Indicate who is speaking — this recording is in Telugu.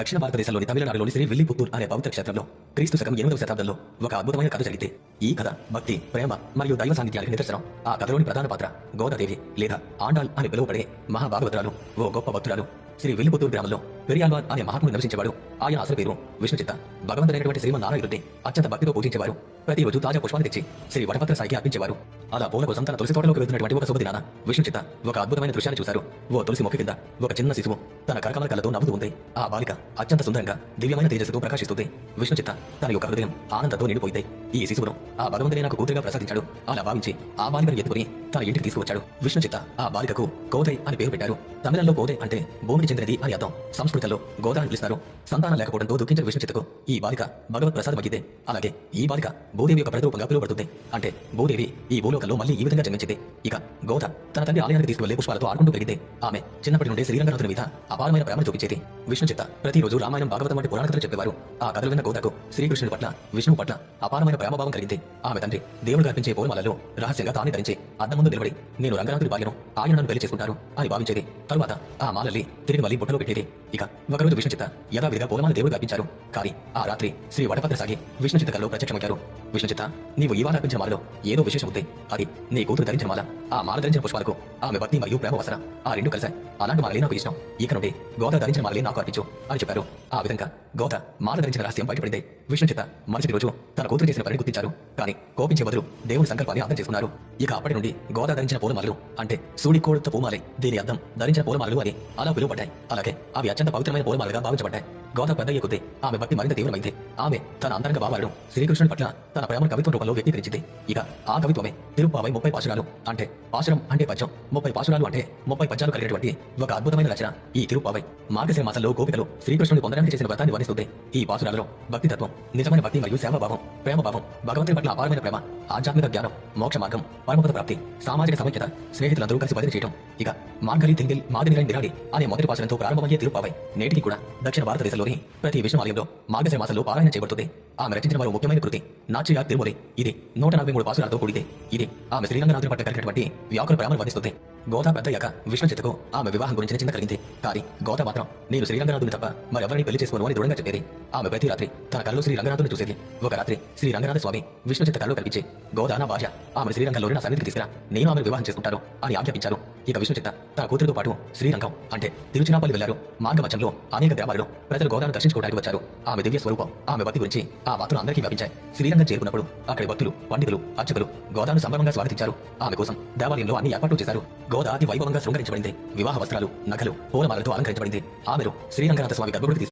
Speaker 1: దక్షిణ భారతదేశంలోని తమిళనాడులోని శ్రీ విల్లిపుత్తూర్ అనే పవిత్ర క్షేత్రంలో క్రీస్తు శకం 8వ శతాబ్దంలో ఒక అద్భుతమైన కథ జరిగితే ఈ కథ భక్తి, ప్రేమ మరియు దైవ సాన్నిధ్యానికి నిదర్శనం. ఆ కథలోని ప్రధాన పాత్ర గోదాదేవి లేదా ఆండాల్ అని పిలువబడే మహాభాగవతురాలు, ఓ గొప్ప భక్తురాలు. శ్రీ విల్లిపుత్తూర్ గ్రామంలో పెరియాల్వార్ అనే మహాత్ముడు నివసించేవాడు. ఆయన అసలు పేరు విష్ణుచిత్త. భగవంతుడైనటువంటి శ్రీమన్నారాయణుడిని అత్యంత భక్తితో పూజించేవారు. ప్రతిరోజు తాజా పుష్పాలు తెచ్చి శ్రీ వటపత్ర సాయికి అర్పించేవారు. అలా పూల కోసం తన తులసి తోటలోకి వెళ్తున్నటువంటి ఒక శుభదినాన విష్ణుచిత్త ఒక అద్భుతమైన దృశ్యాన్ని చూశారు. ఓ తులసి మొక్క కింద ఒక చిన్న శిశువు తన కరకమల కళ్ళతో నవ్వుతూ ఉంది. ఆ బాలిక అత్యంత సుందరంగా దివ్యమైన తేజస్సుతో ప్రకాశిస్తుంది. విష్ణుచిత్త తన యొక్క హృదయం ఆనందంతో నిండిపోయింది. ఈ శిశువును ఆ భగవంతుడే నాకు కూతురుగా ప్రసాదించాడు అలా భావించి ఆ బాలికను ఎత్తుకుని తన ఇంటికి తీసుకువచ్చాడు. విష్ణుచిత్త ఆ బాలికకు కోదై అని పేరు పెట్టారు. తమిళంలో కోదై అంటే భూమికి చెందినది అని అర్థం. సంస్కృతంలో గోదా అని పిలుస్తారు. సంతానం లేకపోవడంతో దుఃఖించిన విష్ణుచిత్తకు ఈ బాలిక భగవత్ ప్రసాదమగితే. అలాగే ఈ బాలిక భూదేవి యొక్క ప్రతిరూపంగా పిలువబడుతుంది. అంటే భూదేవి ఈ భూలోకంలో మళ్ళీ ఈ విధంగా జన్మించింది. ఇక గోద తన తండ్రి ఆలయానికి తీసుకువెళ్లే పుష్పాలతో ఆడుకుంటూ పెరిగింది. ఆమె చిన్నప్పటి నుండి శ్రీరంగనాథుని మీద అపారమైన ప్రేమను చూపించేది. విష్ణుచిత్త ప్రతిరోజు రామాయణం, భాగవతం వంటి పురాణ కథలు చెప్పేవారు. ఆ కథలు విన్న గోదకు శ్రీకృష్ణుడి పట్ల, విష్ణువు పట్ల అపారమైన ప్రేమభావం కలిగింది. ఆమె తండ్రి దేవుడు అర్పించే పూలమాలలో రహస్యంగా తానే ధరించి అద్దం ముందు నిలబడి నేను రంగనాథుడి భార్యను, ఆయన నన్ను పెళ్లి చేసుకుంటారు అని భావించేది. తరువాత ఆ మాలల్ని తిరిగి మళ్ళీ బుట్టలో పెట్టేది. ఇక ఒకరోజు విష్ణుచిత్త యథావిధిగా పూలమాల దేవుడు అర్పించారు. కానీ ఆ రాత్రి శ్రీ వటపత్ర సాగి విష్ణుచిత్త కల్లో ప్రత్యక్షమయ్యారు. విష్ణుచిత్త, నీవు ఈ వారం అర్పించిన మాలలో ఏదో విశేషం ఉంది. అది నీ కూతురు ధరించిన మాల. ఆ మాల ధరించిన పుష్పాలకు ఆమె భక్తి మరియు ప్రేమ వసన ఆ రెండు కలిశాయి. అలాంటి మాలలే నాకు ఇష్టం. ఇక నుండి గోద ధరించిన మాలలే నాకు అర్పించు అని చెప్పారు. ఆ విధంగా గోద మాల ధరించిన రహస్యం బయటపడింది. విష్ణుచిత్త మరుసటి రోజు తన కూతురు చేసిన పనిని గుర్తించారు. కానీ కోపించే బదులు దేవుని సంకల్పాన్ని అర్థం చేసుకున్నారు. ఇక అప్పటి నుండి గోద ధరించిన పూలమాలలు అంటే సూడికోడుత పూమాలే, దీని అర్థం ధరించిన పూలమాలలు అని అలా పిలువబడ్డాయి. అలాగే అవి అత్యంత పవిత్రమైన పూలమాలగా భావించబడ్డాయి. గోద పెద్దయ్యే కొద్దీ ఆమె భక్తి మరింత తీవ్రమైంది. ఆమె తన అంతరంగ భావాలను శ్రీకృష్ణుడి పట్ల తన ప్రేమను కవిత్వం రూపంలో వ్యక్తీకరించింది. ఇక ఆ కవిత్వమే తిరుప్పావై 30 పాశురాలు. అంటే పాశురం అంటే పద్యం, 30 పాశురాలు అంటే 30 పద్యాలు కలిగినటువంటి ఒక అద్భుతమైన రచన ఈ తిరుప్పావై. మార్గశిర మాసంలో గోపికలు శ్రీకృష్ణుని పొందడానికి చేసిన వ్రతాన్ని వర్ణిస్తుంది. ఈ పాశురాలలో భక్తితత్వం, నిజమైన భక్తి మరియు సేవాభావం, ప్రేమభావం, భగవంతుని పట్ల అపారమైన ప్రేమ, ఆధ్యాత్మిక జ్ఞానం, మోక్ష మార్గం, పరమపద ప్రాప్తి, సామాజిక సమైక్యత, స్నేహితులందరూ కలిసి బదిలీ చేయడం. ఇక మార్గలి తింగిల్ మాదినిలైన దిరాడి అనే మొదటి పాశురంతో ప్రారంభమయ్యే తిరుప్పావై నేటికి కూడా దక్షిణ భారతదేశంలోని ప్రతి విష్ణు ఆలయంలో మార్గశిర మాసంలో పారాయణ చేయబడుతుంది. ఆమె రచించిన మరో ముఖ్యమైన కృతి నాట్య తిరుమలై. ఇది 143 పాశురాలతో కూడితే. ఇది ఆమె శ్రీరంగనాథుని పట్ల కలిగినటువంటి వ్యాకుల ప్రేమను వర్ణిస్తుంది. గోదా పెద్దయ్యాక విష్ణుచిత్తకు ఆమె వివాహం గురించిన చింత కలిగింది. కానీ గోదా మాత్రం నేను శ్రీరంగనాథుని తప్ప మరెవరిని పెళ్లి చేసుకోను అని దృఢంగా చెప్పేది. ఆమె ప్రతి రాత్రి తన కల్లో శ్రీరంగనాథుని చూసేది. ఒక రాత్రి శ్రీరంగనాథ స్వామి విష్ణుచిత్త కల్లో కనిపించి గోదా నా భార్య, ఆమె శ్రీరంగంలోని నా సన్నిధికి తీసుకురా, నేను ఆమెను వివాహం చేసుకుంటాను అని ఆజ్ఞాపించారు. ఇక విష్ణుచిత్త తన కూతురుతో పాటు శ్రీరంగం అంటే తిరుచినాపల్లి వెళ్లారు. మార్గమధ్యంలో అనేక గ్రామాలలో ప్రజలు గోదాను దర్శించుకోవడానికి వచ్చారు. ఆమె దివ్య స్వరూపం, ఆమె భక్తి గురించి ఆ వార్తలు అందరికీ వ్యాపించాయి. శ్రీరంగం చేరుకున్నప్పుడు అక్కడి భక్తులు, పండితులు, అర్చకులు గోదాను సంభ్రమంగా స్వాగతించారు. ఆమె కోసం దేవాలయంలో అన్ని ఏర్పాట్లు చేశారు. గోదా అతి వైభవంగా శృంగరించబడింది. వివాహ వస్త్రాలు, నగలు, పూలమాలతో అలంకరించబడింది. ఆమెను శ్రీరంగనాథ స్వామి గర్భగుడికి